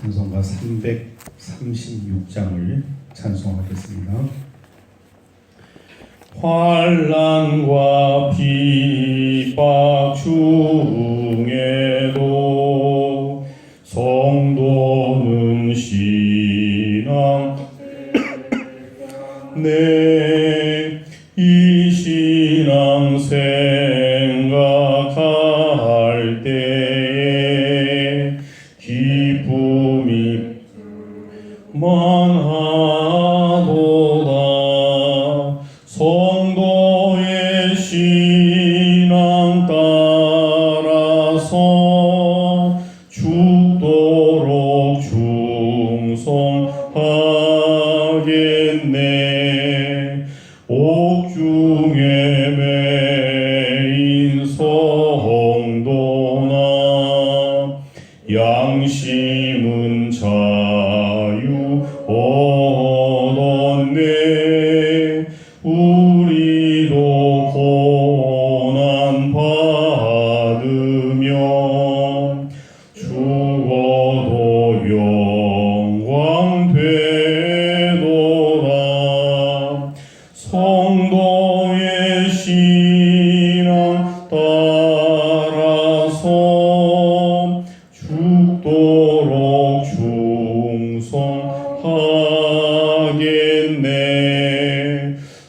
찬송가 336장을 찬송하겠습니다. 환난과 핍박 중에도 성도는 신앙 이 신앙 생각할 때에 기쁨이 만하도다. 성도의 신앙 따라서 죽도록 충성하겠네. 옥중에 매인 성도나 양심은 자유 얻었네. 우리도 고난 받으며 죽어도 영광 되도다. 성도의 신앙 따라서 죽도록 충성하겠네.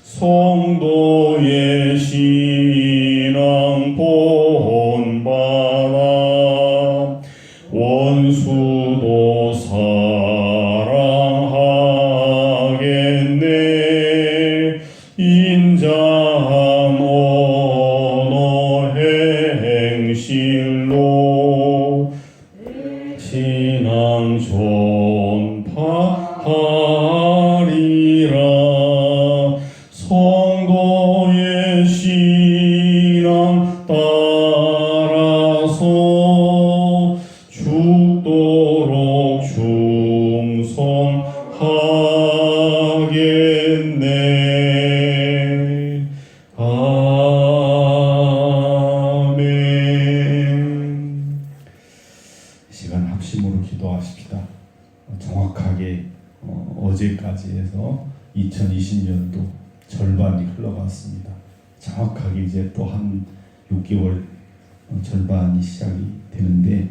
성도의 신앙 본받아 원수도 사랑하겠네. 인자한 언어 행실로 신앙 전파하리라. 성도의 신앙 따라서 죽도록 충성하겠네. 아멘. 이 시간 합심으로 기도하십시다. 정확하게 어제까지 해서 2020년도 절반이 흘러갔습니다. 정확하게 이제 또 한 6개월 절반이 시작이 되는데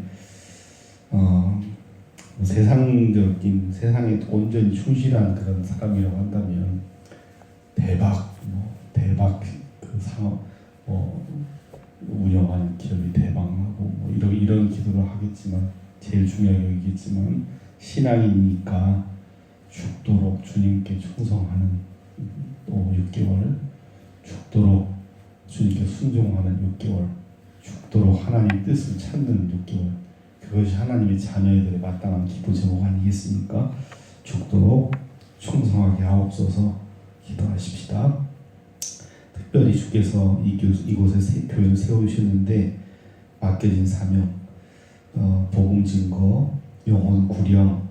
세상적인 세상에 온전히 충실한 그런 사람이라고 한다면 대박 그 상업 운영하는 기업이 대박나고 이런 기도를 하겠지만 제일 중요하게 여기겠지만 신앙이니까 죽도록 주님께 충성하는 또 6개월, 죽도록 주님께 순종하는 6개월, 죽도록 하나님 뜻을 찾는 6개월, 그것이 하나님의 자녀들의 마땅한 기도 제목 아니겠습니까? 죽도록 충성하게 하옵소서. 기도하십시다. 특별히 주께서 이곳에 교회를 세우셨는데 맡겨진 사명, 복음 증거, 영혼 구령,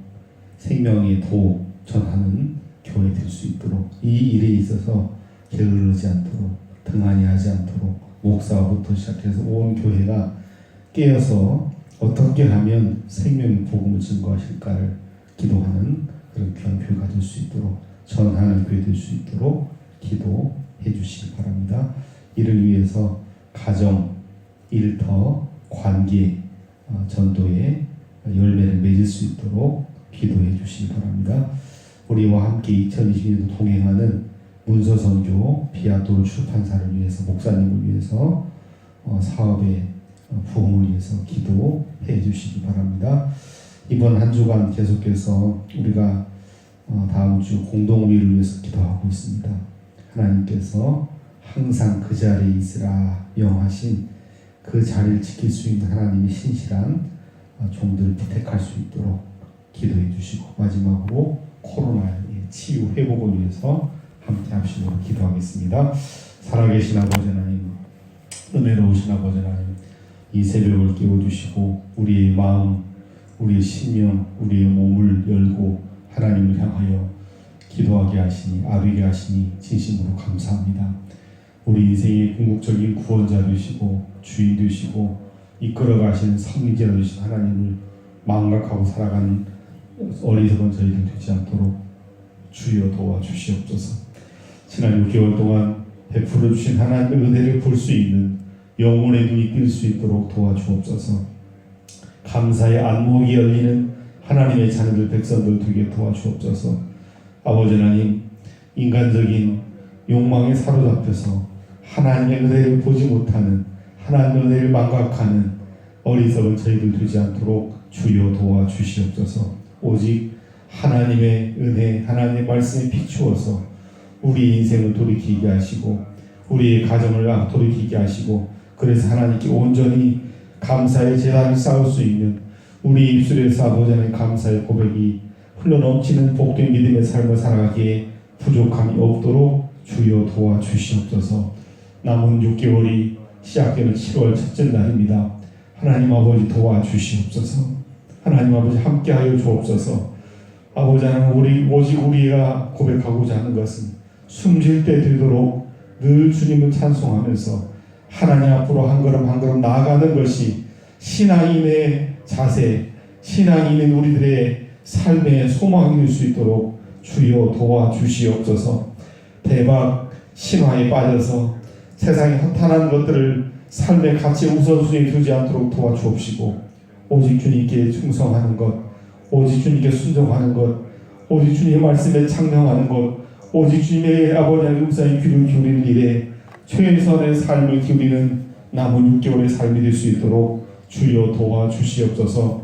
생명의 도 전하는 교회 될 수 있도록, 이 일에 있어서 게으르지 않도록, 등한히 하지 않도록 목사부터 시작해서 온 교회가 깨어서 어떻게 하면 생명의 복음을 증거하실까를 기도하는 그런 귀한 교회가 될 수 있도록, 전하는 교회 될 수 있도록 기도해 주시기 바랍니다. 이를 위해서 가정, 일터, 관계, 전도에 열매를 맺을 수 있도록 기도해 주시기 바랍니다. 우리와 함께 2020년도 동행하는 문서선교 비아돌 출판사를 위해서, 목사님을 위해서, 사업의 부흥을 위해서 기도해 주시기 바랍니다. 이번 한 주간 계속해서 우리가 다음 주 공동위를 위해서 기도하고 있습니다. 하나님께서 항상 그 자리에 있으라 명하신 그 자리를 지킬 수 있는 하나님의 신실한 종들을 부탁할 수 있도록 기도해 주시고, 마지막으로 코로나의 치유 회복을 위해서 함께 합심으로 기도하겠습니다. 살아계신 아버지 하나님, 은혜로우신 아버지 하나님, 이 새벽을 깨워주시고 우리의 마음, 우리의 심령, 우리의 몸을 열고 하나님을 향하여 기도하게 하시니, 아뢰게 하시니 진심으로 감사합니다. 우리 인생의 궁극적인 구원자 되시고 주인 되시고 이끌어 가시는 성리자 되신 하나님을 망각하고 살아가는 어리석은 저희들 되지 않도록 주여 도와주시옵소서. 지난 6개월 동안 베풀어 주신 하나님의 은혜를 볼 수 있는 영혼의 눈이 뜰 수 있도록 도와주옵소서. 감사의 안목이 열리는 하나님의 자녀들 백성들 되게 도와주옵소서. 아버지 하나님, 인간적인 욕망에 사로잡혀서 하나님의 은혜를 보지 못하는, 하나님의 은혜를 망각하는 어리석은 저희들 되지 않도록 주여 도와주시옵소서. 오직 하나님의 은혜, 하나님의 말씀에 비추어서 우리 인생을 돌이키게 하시고 우리의 가정을 돌이키게 하시고, 그래서 하나님께 온전히 감사의 제단을 쌓을 수 있는 우리 입술에서 아버지 하나님 감사의 고백이 흘러넘치는 복된 믿음의 삶을 살아가기에 부족함이 없도록 주여 도와주시옵소서. 남은 6개월이 시작되는 7월 첫째 날입니다. 하나님 아버지 도와주시옵소서. 하나님 아버지 함께하여 주옵소서. 아버지 하나님, 오직 우리가 고백하고자 하는 것은 숨쉴 때 되도록 늘 주님을 찬송하면서 하나님 앞으로 한 걸음 한 걸음 나아가는 것이 신앙인의 자세, 신앙인인 우리들의 삶의 소망이 될 수 있도록 주여 도와주시옵소서. 대박 신화에 빠져서 세상의 허탄한 것들을 삶의 가치 우선순위에 두지 않도록 도와주옵시고, 오직 주님께 충성하는 것, 오직 주님께 순종하는 것, 오직 주님의 말씀에 창령하는 것, 오직 주님의 아버지의 음성에 귀를 기울이는 일에 최선의 삶을 기울이는 남은 6개월의 삶이 될 수 있도록 주여 도와주시옵소서.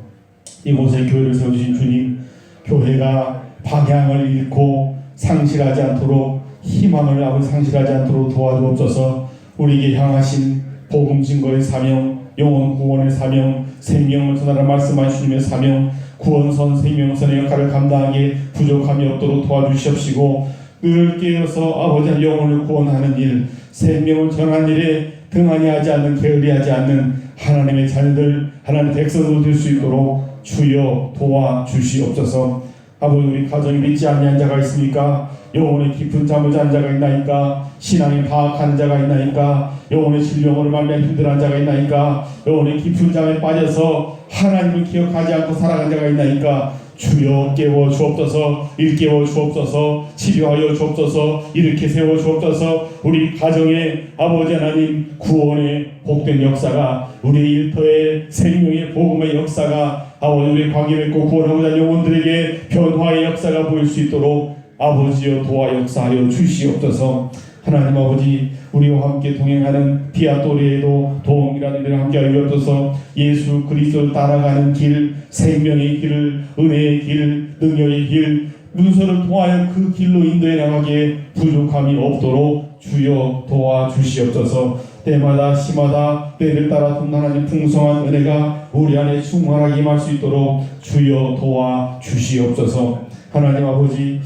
이곳에 교회를 세우신 주님, 교회가 방향을 잃고 상실하지 않도록, 희망을 상실하지 않도록 도와주옵소서. 우리에게 향하신 복음 증거의 사명, 영혼 구원의 사명, 생명을 전하라 말씀하신 주님의 사명, 구원선 생명선의 역할을 감당하기에 부족함이 없도록 도와주시옵시고, 늘 깨어서 아버지 영혼을 구원하는 일, 생명을 전하는 일에 등한히 하지 않는, 게을리하지 않는 하나님의 자녀들, 하나님의 백성들 될 수 있도록 주여 도와주시옵소서. 아버지, 우리 가정이 믿지 아니한 자가 있습니까? 영혼의 깊은 잠을 잔 자가 있나이까? 신앙이 파악하는 자가 있나이까? 영혼의 질병으로 말미암아 힘들어한 자가 있나이까? 영혼의 깊은 잠에 빠져서 하나님을 기억하지 않고 살아간 자가 있나이까? 주여 깨워 주옵소서. 일깨워 주옵소서. 치료하여 주옵소서. 일으켜 세워 주옵소서. 우리 가정의 아버지 하나님 구원의 복된 역사가, 우리 일터의 생명의 복음의 역사가, 아버지 우리 관계 맺고 구원하고자 하는 영혼들에게 변화의 역사가 보일 수 있도록 아버지여 도와 역사하여 주시옵소서. 하나님 아버지, 우리와 함께 동행하는 비아토리에도 도움이라는 일을 함께하여 주옵소서. 예수 그리스도를 따라가는 길, 생명의 길, 은혜의 길, 능력의 길, 문서를 통하여 그 길로 인도해 나가기에 부족함이 없도록 주여 도와주시옵소서. 때마다 시마다 때를 따라 하나님 풍성한 은혜가 우리 안에 충만하게 임할 수 있도록 주여 도와주시옵소서. 하나님 아버지,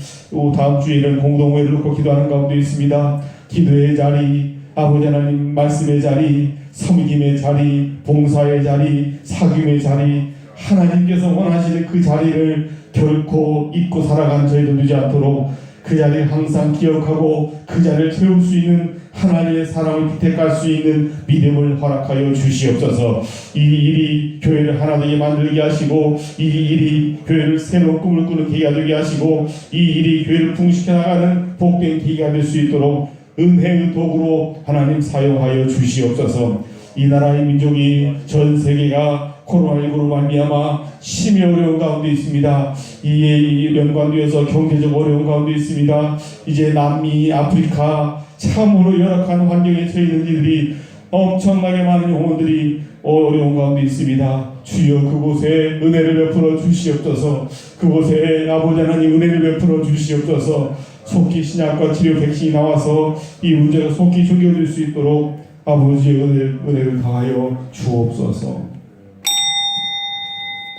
다음 주에는 공동회를 놓고 기도하는 가운데 있습니다. 기도의 자리, 아버지 하나님 말씀의 자리, 섬김의 자리, 봉사의 자리, 사귐의 자리, 하나님께서 원하시는 그 자리를 결코 잊고 살아가는 저희도 되지 않도록 그 자리를 항상 기억하고 그 자리를 채울 수 있는 하나님의 사랑을 비택할 수 있는 믿음을 허락하여 주시옵소서. 이 일이 교회를 하나 되게 만들게 하시고, 이 일이 교회를 새로운 꿈을 꾸는 계기가 되게 하시고, 이 일이 교회를 풍식해 나가는 복된 계기가 될 수 있도록 은혜의 도구로 하나님 사용하여 주시옵소서. 이 나라의 민족이, 전 세계가 코로나19로 말미암아 심히 어려운 가운데 있습니다. 이에 연관되어서 경제적 어려운 가운데 있습니다. 이제 남미, 아프리카 참으로 열악한 환경에 처해 있는 이들이, 엄청나게 많은 영혼들이 어려운 가운데 있습니다. 주여 그곳에 은혜를 베풀어 주시옵소서. 그곳에 아버지 하나님 은혜를 베풀어 주시옵소서. 속히 신약과 치료 백신이 나와서 이 문제가 속히 종결될 수 있도록 아버지의 은혜를 다하여 주옵소서.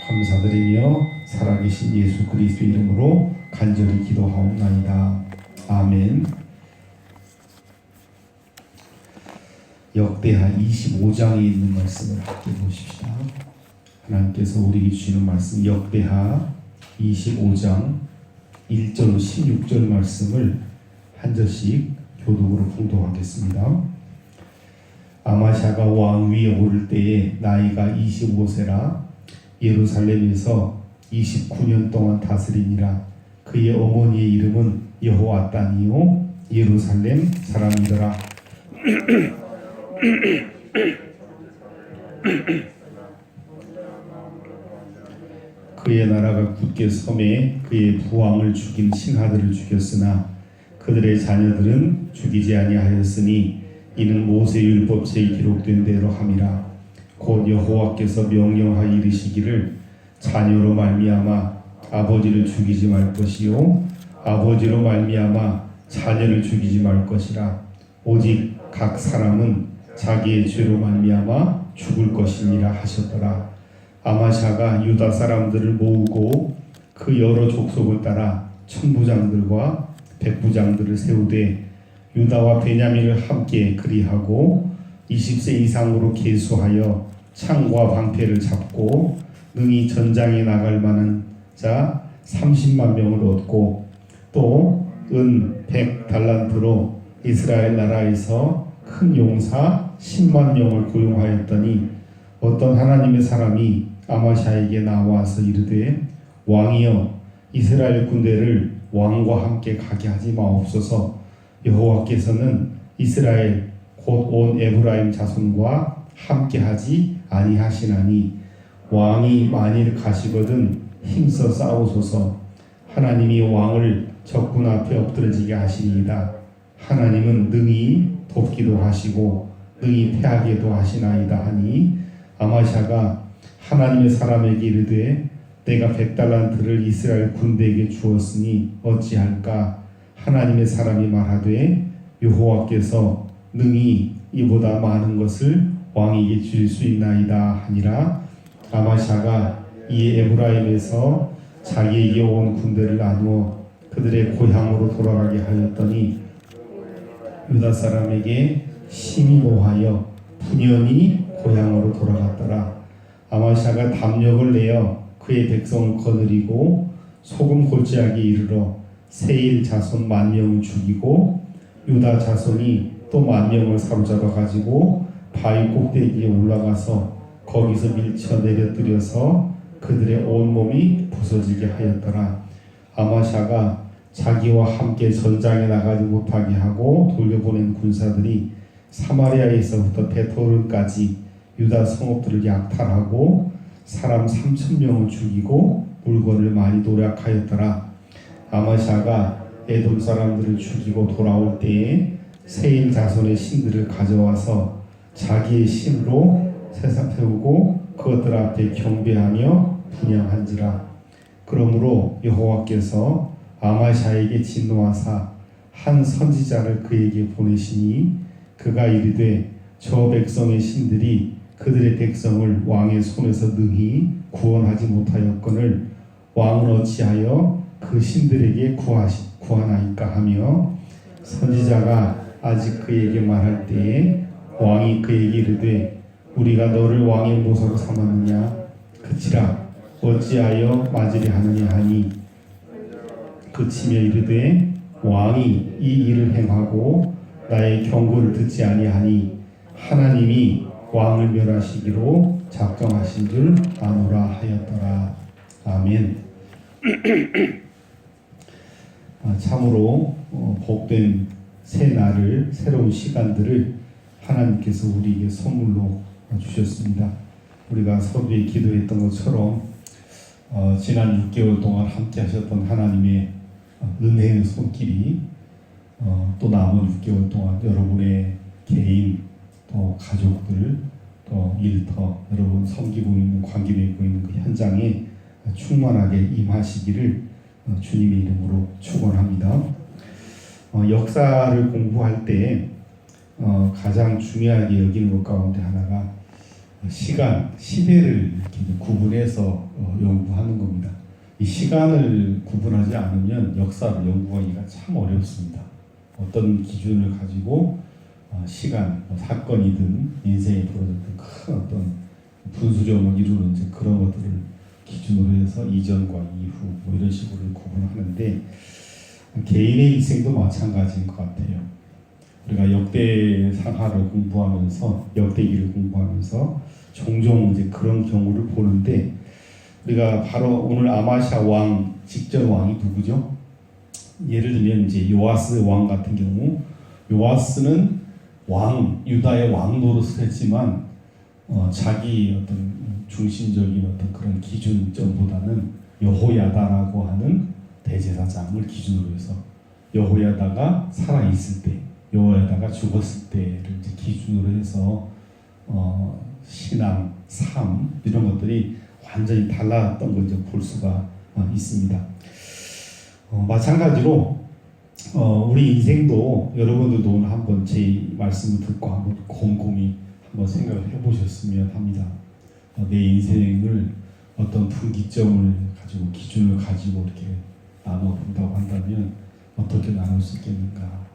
감사드리며 살아계신 예수 그리스도 이름으로 간절히 기도하옵나이다. 아멘. 역대하 25장에 있는 말씀을 함께 보십시다. 하나님께서 우리에게 주시는 말씀, 역대하 25장 1절 16절 말씀을 한 절씩 교독으로 봉독하겠습니다. 아마샤가 왕 위에 오를 때에 나이가 25세라 예루살렘에서 29년 동안 다스리니라. 그의 어머니의 이름은 여호와단이요 예루살렘 사람이더라. 그의 나라가 굳게 섬에 그의 부왕을 죽인 신하들을 죽였으나 그들의 자녀들은 죽이지 아니하였으니 이는 모세 율법서에 기록된 대로 함이라. 곧 여호와께서 명령하여 이르시기를 자녀로 말미암아 아버지를 죽이지 말 것이요 아버지로 말미암아 자녀를 죽이지 말 것이라. 오직 각 사람은 자기의 죄로 말미암아 죽을 것이니라 하셨더라. 아마샤가 유다 사람들을 모으고 그 여러 족속을 따라 천부장들과 백부장들을 세우되 유다와 베냐민을 함께 그리하고 20세 이상으로 계수하여 창과 방패를 잡고 능히 전장에 나갈 만한 자 30만 명을 얻고 또 은 100달란트로 이스라엘 나라에서 큰 용사 10만 명을 고용하였더니 어떤 하나님의 사람이 아마샤에게 나와서 이르되 왕이여 이스라엘 군대를 왕과 함께 가게 하지 마옵소서. 여호와께서는 이스라엘 곧 온 에브라임 자손과 함께 하지 아니하시나니 왕이 만일 가시거든 힘써 싸우소서. 하나님이 왕을 적군 앞에 엎드러지게 하시니이다. 하나님은 능히 돕기도 하시고 능히 패하게도 하시나이다 하니 아마샤가 하나님의 사람에게 이르되 내가 100달란트를 이스라엘 군대에게 주었으니 어찌할까. 하나님의 사람이 말하되 여호와께서 능히 이보다 많은 것을 왕에게 줄 수 있나이다 하니라. 아마샤가 이 에브라임에서 자기에게 온 군대를 나누어 그들의 고향으로 돌아가게 하였더니 유다 사람에게 심히 노하여 분연히 고향으로 돌아갔더라. 아마샤가 담력을 내어 그의 백성을 거느리고 소금 골짜기에 이르러 세일 자손 10,000명을 죽이고 유다 자손이 또 10,000명을 사로잡아 가지고 바위 꼭대기에 올라가서 거기서 밀쳐 내려뜨려서 그들의 온몸이 부서지게 하였더라. 아마샤가 자기와 함께 전장에 나가지 못하게 하고 돌려보낸 군사들이 사마리아에서부터 베토른까지 유다 성읍들을 약탈하고 사람 3,000명을 죽이고 물건을 많이 도략하였더라. 아마샤가 에돔 사람들을 죽이고 돌아올 때에 세일 자손의 신들을 가져와서 자기의 신으로 세우고 그것들 앞에 경배하며 분향한지라. 그러므로 여호와께서 아마샤에게 진노하사 한 선지자를 그에게 보내시니 그가 이르되 저 백성의 신들이 그들의 백성을 왕의 손에서 능히 구원하지 못하였거늘 왕은 어찌하여 그 신들에게 구하나이까 하며 선지자가 아직 그에게 말할 때에 왕이 그에게 이르되 우리가 너를 왕의 모사로 삼았느냐. 그치라 어찌하여 맞으려 하느냐 하니 그치며 이르되 왕이 이 일을 행하고 나의 경고를 듣지 아니하니 하나님이 왕을 멸하시기로 작정하신 줄 아노라 하였더라. 아멘. 참으로 복된 새 날을 새로운 시간들을 하나님께서 우리에게 선물로 주셨습니다. 우리가 서두에 기도했던 것처럼 지난 6개월 동안 함께 하셨던 하나님의 은혜의 손길이 또 남은 6개월 동안 여러분의 개인 또 가족들 또 일터 여러분 섬기고 있는 관계되고 있는 그 현장에 충만하게 임하시기를 주님의 이름으로 축원합니다. 역사를 공부할 때 가장 중요하게 여기는 것 가운데 하나가 시간, 시대를 이렇게 구분해서 연구하는 겁니다. 이 시간을 구분하지 않으면 역사를 연구하기가 참 어렵습니다. 어떤 기준을 가지고 시간, 사건이든 인생에 벌어졌던 큰 어떤 분수령을 이루는 이제 그런 것들을 기준으로 해서 이전과 이후 뭐 이런 식으로 구분하는데 개인의 인생도 마찬가지인 것 같아요. 우리가 역대상하를 공부하면서 역대기를 공부하면서 종종 이제 그런 경우를 보는데 우리가 바로 오늘 아마샤 왕 직전 왕이 누구죠? 예를 들면 이제 요아스 왕 같은 경우, 요아스는 왕, 유다의 왕 노릇을 했지만 자기 어떤 중심적인 어떤 그런 기준점보다는 여호야다라고 하는 대제사장을 기준으로 해서 여호야다가 살아 있을 때, 여호야다가 죽었을 때를 이제 기준으로 해서 신앙, 삶 이런 것들이 완전히 달랐던 걸 이제 볼 수가 있습니다. 마찬가지로 우리 인생도 여러분들도 오늘 한번 제 말씀을 듣고 한번 곰곰이 한번 생각을 해보셨으면 합니다. 내 인생을 어떤 분기점을 가지고 기준을 가지고 이렇게 나눠 본다고 한다면 어떻게 나눌 수 있겠는가?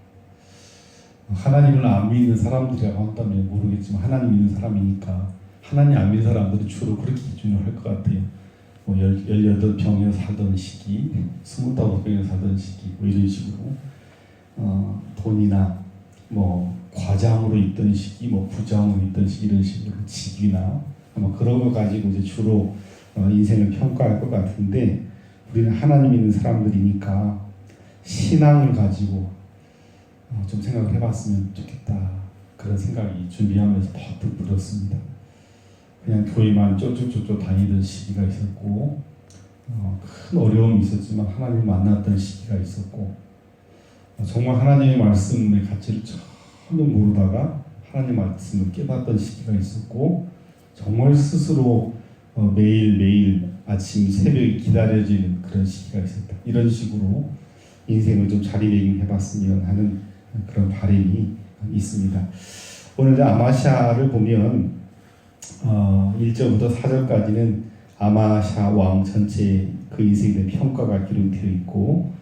하나님을 안 믿는 사람들이라고 한다면 모르겠지만 하나님 믿는 사람이니까 하나님 안 믿는 사람들은 주로 그렇게 기준을 할 것 같아요. 18병에 살던 시기, 25병에 살던 시기, 이런 식으로 돈이나 과장으로 있던 시기, 부장으로 있던 시기 이런 식으로 직위나 그런 거 가지고 이제 주로 인생을 평가할 것 같은데 우리는 하나님 있는 사람들이니까 신앙을 가지고 좀 생각을 해봤으면 좋겠다. 그런 생각이 준비하면서 버뜩 들었습니다. 그냥 교회만 쪼쪼쪼쪼 다니던 시기가 있었고 큰 어려움이 있었지만 하나님을 만났던 시기가 있었고 정말 하나님의 말씀의 가치를 전혀 모르다가 하나님의 말씀을 깨닫던 시기가 있었고 정말 스스로 매일매일 아침 새벽에 기다려지는 그런 시기가 있었다. 이런 식으로 인생을 좀 자리매김해봤으면 하는 그런 바람이 있습니다. 오늘 아마샤를 보면 1절부터 4절까지는 아마샤 왕 전체 그 인생에 대한 평가가 기록되어 있고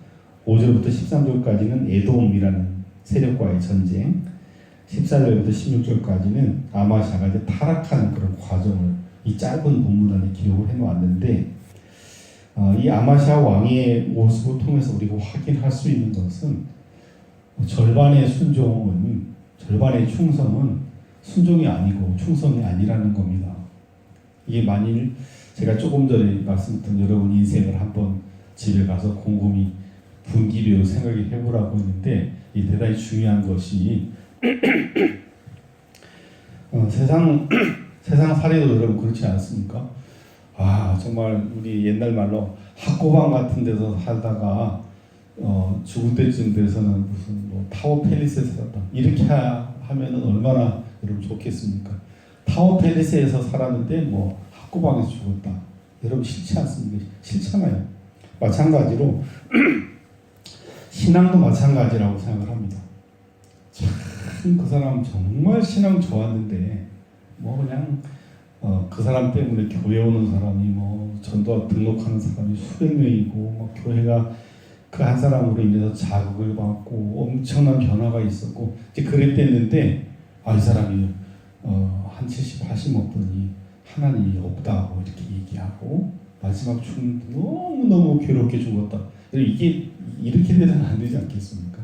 5절부터 13절까지는 에돔이라는 세력과의 전쟁, 14절부터 16절까지는 아마샤가 이제 타락하는 그런 과정을 이 짧은 본문 안에 기록을 해놓았는데 이 아마샤 왕의 모습을 통해서 우리가 확인할 수 있는 것은 절반의 순종은, 절반의 충성은 순종이 아니고 충성이 아니라는 겁니다. 이게 만일 제가 조금 전에 말씀드린 여러분 인생을 한번 집에 가서 곰곰이 분기별로 생각해 보라고 했는데 이 대단히 중요한 것이 세상 사례도 여러분 그렇지 않습니까? 정말 우리 옛날 말로 학고방 같은 데서 살다가 죽을 때쯤 돼서는 무슨 타워 팰리스에 살았다 이렇게 하면은 얼마나 여러분 좋겠습니까? 타워 팰리스에서 살았는데 학고방에서 죽었다. 여러분 싫지 않습니까? 싫잖아요. 마찬가지로 신앙도 마찬가지라고 생각을 합니다. 참 그 사람 정말 신앙 좋았는데 그냥 그 사람 때문에 교회 오는 사람이 전도 등록하는 사람이 수백 명이고 교회가 그 한 사람으로 인해서 자극을 받고 엄청난 변화가 있었고 이제 그랬댔는데 이 사람이 한 70, 80 먹더니 하나님이 없다고 이렇게 얘기하고 마지막 죽는 너무너무 괴롭게 죽었다. 이게 이렇게 되면 안 되지 않겠습니까?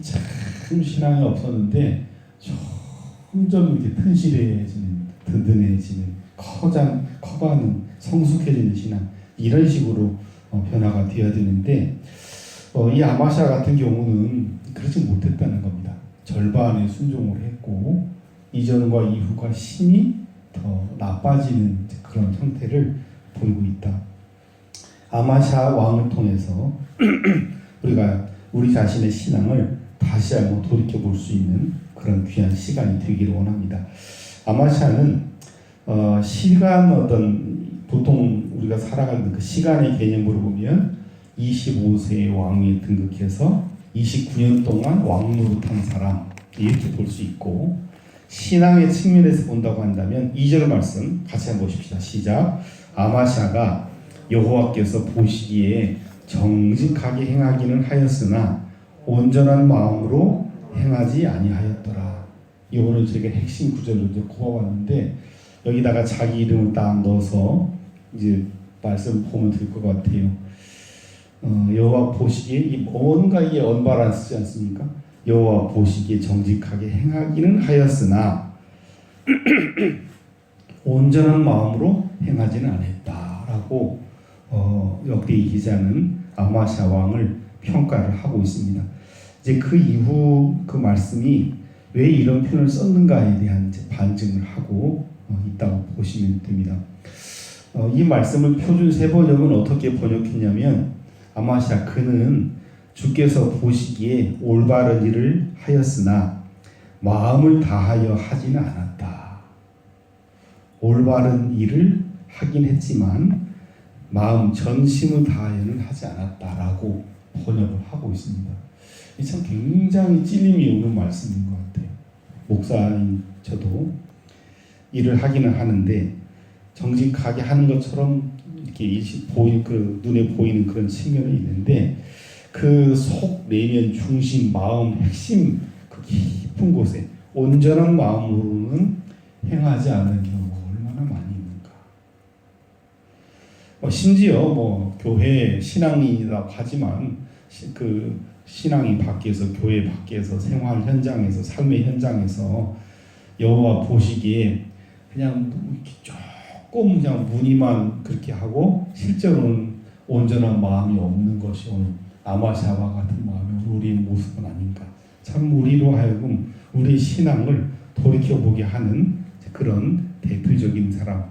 참 신앙이 없었는데 점점 이렇게 튼실해지는, 든든해지는, 커가는 성숙해지는 신앙 이런 식으로 변화가 되어야 되는데 이 아마샤 같은 경우는 그러지 못했다는 겁니다. 절반의 순종을 했고 이전과 이후가 심히 더 나빠지는 그런 형태를 보이고 있다. 아마샤 왕을 통해서 우리가 우리 자신의 신앙을 다시 한번 돌이켜볼 수 있는 그런 귀한 시간이 되기를 원합니다. 아마샤는 시간 보통 우리가 살아가는 그 시간의 개념으로 보면 25세의 왕에 등극해서 29년 동안 왕 노릇한 사람 이렇게 볼 수 있고 신앙의 측면에서 본다고 한다면 2절 말씀 같이 한번 보십시다. 시작. 아마샤가 여호와께서 보시기에 정직하게 행하기는 하였으나 온전한 마음으로 행하지 아니하였더라. 이거는 저희가 핵심 구절로 이제 꼽아봤는데 여기다가 자기 이름을 딱 넣어서 이제 말씀 보면 될 것 같아요. 여호와 보시기에 뭔가 이게 언밸런스지 않습니까? 여호와 보시기에 정직하게 행하기는 하였으나 온전한 마음으로 행하지는 않았다라고 하고 역대기 기자는 아마시아 왕을 평가를 하고 있습니다. 이제 그 이후 그 말씀이 왜 이런 표현을 썼는가에 대한 이제 반증을 하고 있다고 보시면 됩니다. 이 말씀을 표준 세번역은 어떻게 번역했냐면 아마시아 그는 주께서 보시기에 올바른 일을 하였으나 마음을 다하여 하지는 않았다. 올바른 일을 하긴 했지만 마음 전심을 다하여는 하지 않았다라고 번역을 하고 있습니다. 이 참 굉장히 찔림이 오는 말씀인 것 같아요. 목사인 저도 일을 하기는 하는데 정직하게 하는 것처럼 이렇게 그 눈에 보이는 그런 측면이 있는데 그 속 내면 중심 마음 핵심 그 깊은 곳에 온전한 마음으로는 행하지 않는 경우가 얼마나 많이 있는가. 심지어 교회 신앙인이라고 하지만 그 신앙이 밖에서 교회 밖에서 생활 현장에서 삶의 현장에서 여호와 보시기에 그냥 조금 그냥 무늬만 그렇게 하고 실제로는 온전한 마음이 없는 것이 오늘 아마시아와 같은 마음이 우리의 모습은 아닌가. 참 우리로 하여금 우리 신앙을 돌이켜보게 하는 그런 대표적인 사람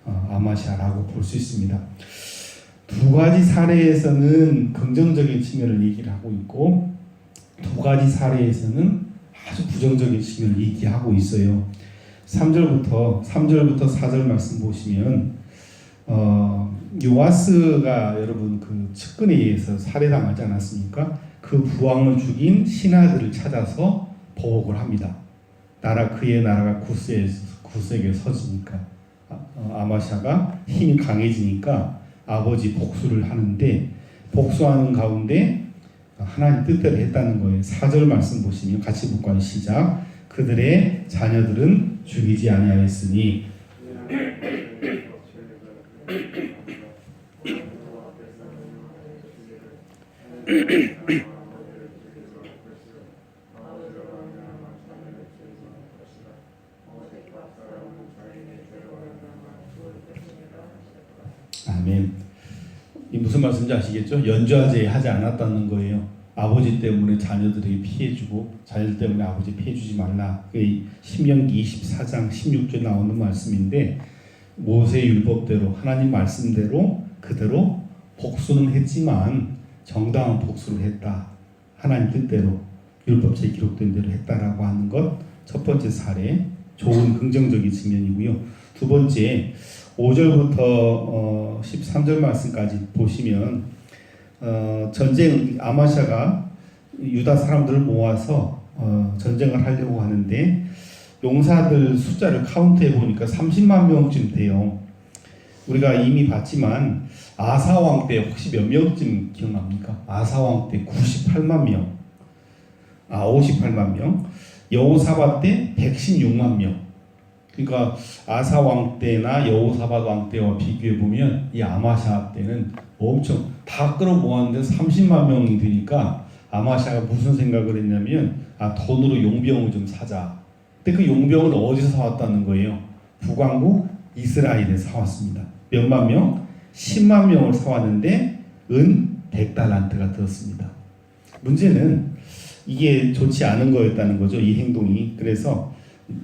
아마시아라고 볼 수 있습니다. 두 가지 사례에서는 긍정적인 측면을 얘기를 하고 있고 두 가지 사례에서는 아주 부정적인 측면을 얘기하고 있어요. 3절부터 4절 말씀 보시면 요아스가 여러분 그 측근에 의해서 살해당하지 않았습니까? 그 부왕을 죽인 신하들을 찾아서 보복을 합니다. 그의 나라가 구색에 서지니까 아마시아가 힘이 강해지니까 아버지 복수를 하는데 복수하는 가운데 하나님 뜻대로 했다는 거예요. 4절 말씀 보시면 같이 볼까요? 시작. 그들의 자녀들은 죽이지 아니하였으니 아멘. 이 무슨 말씀인지 아시겠죠? 연좌제 하지 않았다는 거예요. 아버지 때문에 자녀들에게 피해주고 자녀들 때문에 아버지 피해주지 말라. 신명기 24장 16절 나오는 말씀인데 모세 율법대로 하나님 말씀대로 그대로 복수는 했지만 정당한 복수를 했다. 하나님 뜻대로 율법책에 기록된 대로 했다라고 하는 것 첫 번째 사례 좋은 긍정적인 측면이고요. 두 번째 5절부터 13절 말씀까지 보시면 전쟁 아마시아가 유다 사람들을 모아서 전쟁을 하려고 하는데 용사들 숫자를 카운트해 보니까 30만 명쯤 돼요. 우리가 이미 봤지만 아사 왕 때 혹시 몇 명쯤 기억납니까? 아사 왕 때 98만 명, 58만 명, 여호사밧 때 116만 명. 그러니까 아사 왕 때나 여호사밧 왕 때와 비교해 보면 이 아마시아 때는 엄청 다 끌어모았는데 30만 명이 되니까 아마시아가 무슨 생각을 했냐면 돈으로 용병을 좀 사자. 근데 그 용병을 어디서 사왔다는 거예요? 북왕국 이스라엘에 사왔습니다. 몇만 명? 10만 명을 사왔는데 은 100달란트가 들었습니다. 문제는 이게 좋지 않은 거였다는 거죠. 이 행동이. 그래서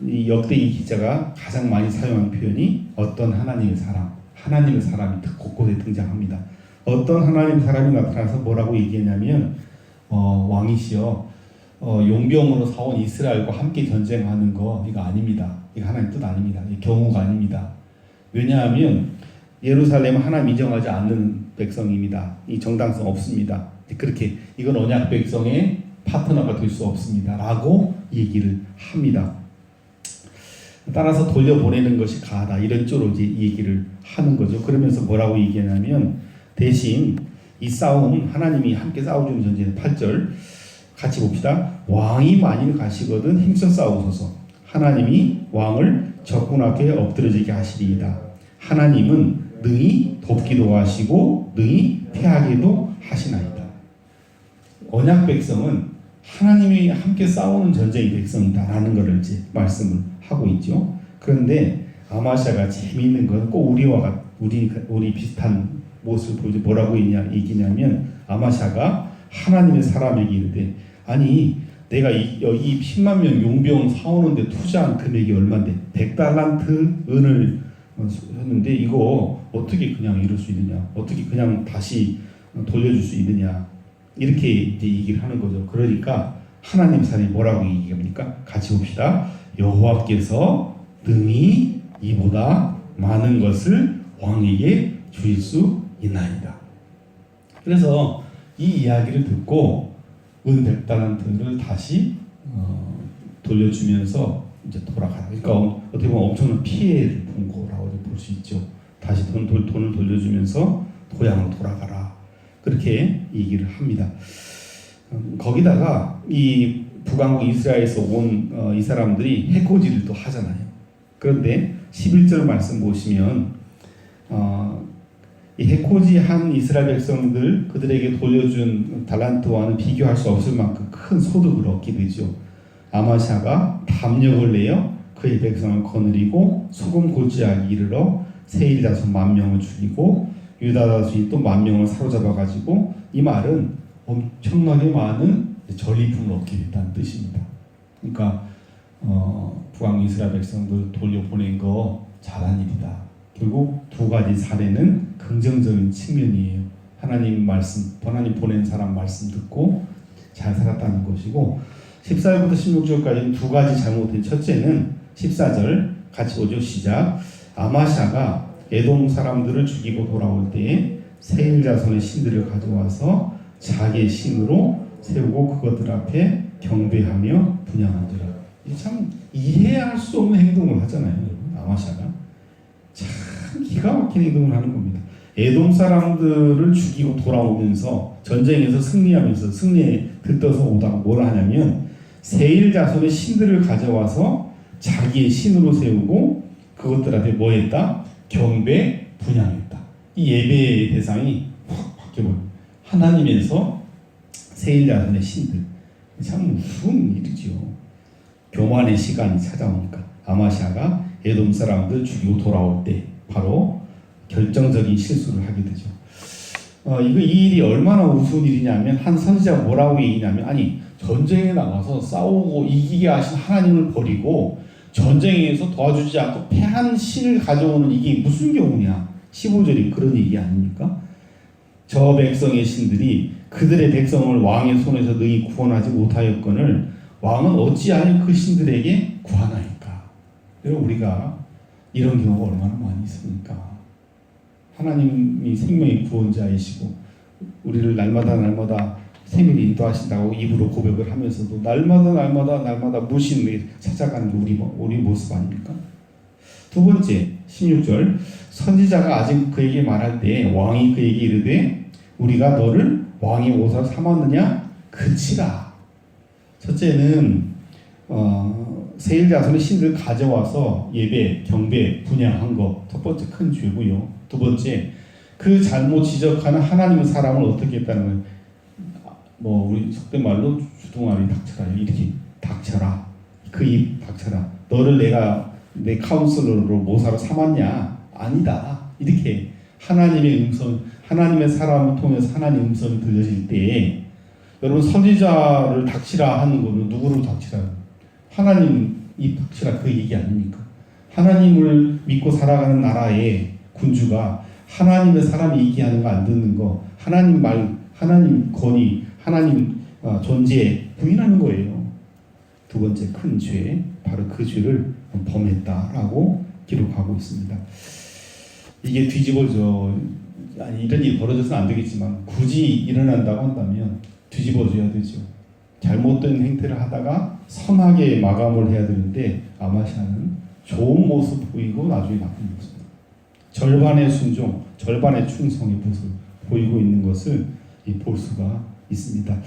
이 역대기 기자가 가장 많이 사용한 표현이 어떤 하나님의 사람, 하나님의 사람이 곳곳에 등장합니다. 어떤 하나님의 사람이 나타나서 뭐라고 얘기했냐면 왕이시여 용병으로 사온 이스라엘과 함께 전쟁하는 거 이거 아닙니다. 이거 하나님 뜻 아닙니다. 이 경우가 아닙니다. 왜냐하면 예루살렘은 하나님 인정하지 않는 백성입니다. 이 정당성 없습니다. 그렇게 이건 언약 백성의 파트너가 될 수 없습니다. 라고 얘기를 합니다. 따라서 돌려보내는 것이 가하다. 이런 쪽으로 이제 얘기를 하는 거죠. 그러면서 뭐라고 얘기하냐면 대신 이 싸움 하나님이 함께 싸워주는 전쟁 8절 같이 봅시다. 왕이 만일 가시거든 힘써 싸우소서. 하나님이 왕을 적군하게 엎드러지게 하시리이다. 하나님은 능히 돕기도 하시고 능히 패하게도 하시나이다. 언약 백성은 하나님이 함께 싸우는 전쟁의 백성이다라는 것을 이제 말씀을 하고 있죠. 그런데 아마시아가 재미있는 건 꼭 우리와 우리 비슷한 모습을 보여줘. 뭐라고 얘기냐면 아마샤가 하나님의 사람에게 이르되 아니 내가 이 10만 명 용병 사오는데 투자한 금액이 얼마인데 100달란트 은을 했는데 이거 어떻게 그냥 이럴 수 있느냐, 어떻게 그냥 다시 돌려줄 수 있느냐, 이렇게 이제 얘기를 하는 거죠. 그러니까 하나님 사람이 뭐라고 얘기합니까? 같이 봅시다. 여호와께서 능히 이보다 많은 것을 왕에게 주실 수 있나이다. 그래서 이 이야기를 듣고 은 100달란트를 다시 돌려주면서 이제 돌아가라. 그러니까 어떻게 보면 엄청난 피해를 본 거라고 볼 수 있죠. 다시 돈을 돌려주면서 고향으로 돌아가라. 그렇게 얘기를 합니다. 거기다가 이 북왕국 이스라엘에서 온 이 사람들이 해코지를 또 하잖아요. 그런데 11절 말씀 보시면 이 해코지한 이스라엘 백성들 그들에게 돌려준 달란트와는 비교할 수 없을 만큼 큰 소득을 얻게 되죠. 아마샤가 담력을 내어 그의 백성을 거느리고 소금 골짜기 이르러 세일 자손 10,000명을 죽이고 유다 자손이 또 10,000명을 사로잡아 가지고, 이 말은 엄청나게 많은 전리품을 얻게 됐다는 뜻입니다. 그러니까 북왕 이스라엘 백성들 돌려보낸 거 잘한 일이다. 결국 두 가지 사례는 긍정적인 측면이에요. 하나님 보낸 사람 말씀 듣고 잘 살았다는 것이고, 14절부터 16절까지는 두 가지 잘못된, 첫째는 14절 같이 보죠. 시작. 아마샤가 에돔 사람들을 죽이고 돌아올 때에 세일 자손의 신들을 가져와서 자기의 신으로 세우고 그것들 앞에 경배하며 분향한지라. 참 이해할 수 없는 행동을 하잖아요. 아마샤가 참 기가 막힌 행동을 하는 겁니다. 에돔 사람들을 죽이고 돌아오면서 전쟁에서 승리하면서 승리에 들떠서 오다가 뭘 하냐면 세일 자손의 신들을 가져와서 자기의 신으로 세우고 그것들한테 뭐 했다? 경배, 분향했다. 이 예배의 대상이 확 바뀌어버려요. 하나님에서 세일 자손의 신들. 참 무슨 일이죠. 교만의 시간이 찾아오니까 아마샤가 에돔 사람들 죽이고 돌아올 때 바로 결정적인 실수를 하게 되죠. 이 일이 얼마나 우스운 일이냐면, 한 선지자가 뭐라고 얘기냐면, 아니 전쟁에 나가서 싸우고 이기게 하신 하나님을 버리고 전쟁에서 도와주지 않고 패한 신을 가져오는 이게 무슨 경우냐. 15절이 그런 얘기 아닙니까? 저 백성의 신들이 그들의 백성을 왕의 손에서 능히 구원하지 못하였거늘 왕은 어찌하여 그 신들에게 구하나이까. 여러분, 우리가 이런 경우가 얼마나 많이 있습니까? 하나님이 생명의 구원자이시고 우리를 날마다 생명을 인도하신다고 입으로 고백을 하면서도 날마다 무신을 찾아가는 게 우리 모습 아닙니까? 두 번째 16절, 선지자가 아직 그에게 말할 때 왕이 그에게 이르되 우리가 너를 왕의 옷으로 삼았느냐? 그치라. 첫째는 세일 자손의 신들 가져와서 예배, 경배, 분향한 거 첫 번째 큰 죄고요. 두 번째, 그 잘못 지적하는 하나님의 사람을 어떻게 했다는 거예요. 우리 속된 말로 주둥아리 닥쳐라, 이렇게 닥쳐라, 그 입 닥쳐라. 너를 내가 내 카운슬러로 모사로 삼았냐? 아니다. 이렇게 하나님의 음성, 하나님의 사람을 통해서 하나님의 음성이 들려질 때, 여러분 선지자를 닥치라 하는 거는 누구를 닥치라? 하나님 입 닥치라, 그 얘기 아닙니까? 하나님을 믿고 살아가는 나라의 군주가 하나님의 사람이 얘기하는 거 안 듣는 거, 하나님 말, 하나님 권위, 하나님 존재 부인하는 거예요. 두 번째 큰 죄, 바로 그 죄를 범했다라고 기록하고 있습니다. 이게 뒤집어져, 아니 이런 일이 벌어져서는 안 되겠지만 굳이 일어난다고 한다면 뒤집어져야 되죠. 잘못된 행태를 하다가 선하게 마감을 해야 되는데 아마샤는 좋은 모습 보이고 나중에 나쁜 모습, 절반의 순종, 절반의 충성의 모습을 보이고 있는 것을 볼 수가 있습니다.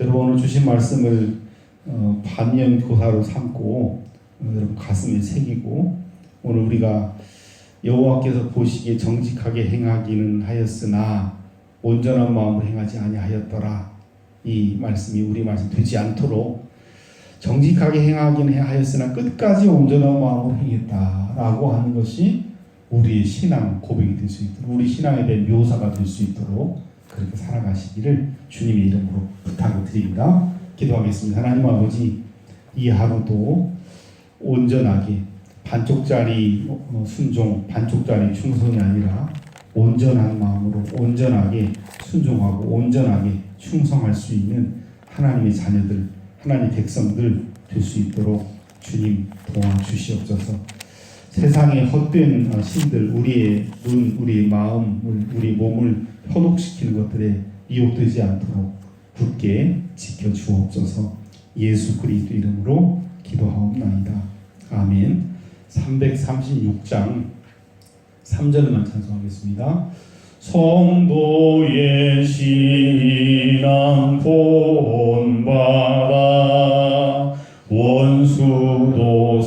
여러분, 오늘 주신 말씀을 반면교사로 삼고 여러분 가슴에 새기고, 오늘 우리가 여호와께서 보시기에 정직하게 행하기는 하였으나 온전한 마음으로 행하지 아니하였더라, 이 말씀이 우리 말씀 되지 않도록 정직하게 행하기는 하였으나 끝까지 온전한 마음으로 행했다라고 하는 것이 우리의 신앙 고백이 될 수 있도록, 우리 신앙에 대한 묘사가 될 수 있도록 그렇게 살아가시기를 주님의 이름으로 부탁을 드립니다. 기도하겠습니다. 하나님 아버지, 이 하루도 온전하게 반쪽짜리 순종, 반쪽짜리 충성이 아니라 온전한 마음으로 온전하게 순종하고 온전하게 충성할 수 있는 하나님의 자녀들, 하나님의 백성들 될 수 있도록 주님 도와주시옵소서. 세상의 헛된 신들, 우리의 눈, 우리의 마음, 우리 몸을 현혹시키는 것들에 미혹되지 않도록 굳게 지켜주옵소서. 예수 그리스도 이름으로 기도하옵나이다. 아멘. 336장 3절만 찬송하겠습니다. 성도의 신앙 본받아 원수도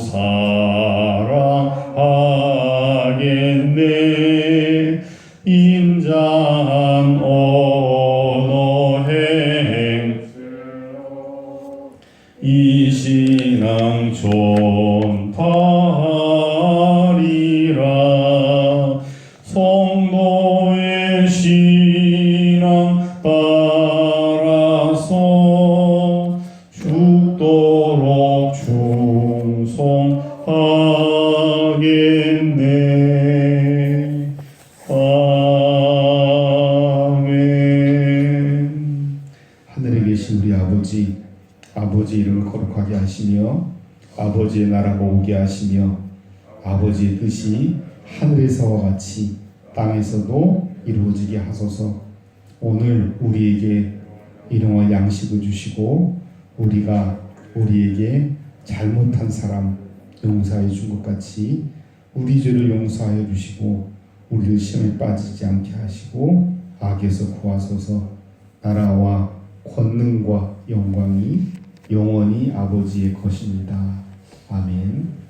사랑하겠네. 인자한 언어행 이 신앙 전파하리라. 성도의 신앙 따라서 죽도록 충성하겠네. 아멘. 하늘에 계신 우리 아버지, 아버지 이름을 거룩하게 하시며 아버지의 나라가 오게 하시며 아버지의 뜻이 하늘에서와 같이 땅에서도 이루어지게 하소서. 오늘 우리에게 일용할 양식을 주시고 우리가 우리에게 잘못한 사람 용서해 준 것 같이 우리 죄를 용서하여 주시고 우리를 시험에 빠지지 않게 하시고 악에서 구하소서. 나라와 권능과 영광이 영원히 아버지의 것입니다. 아멘.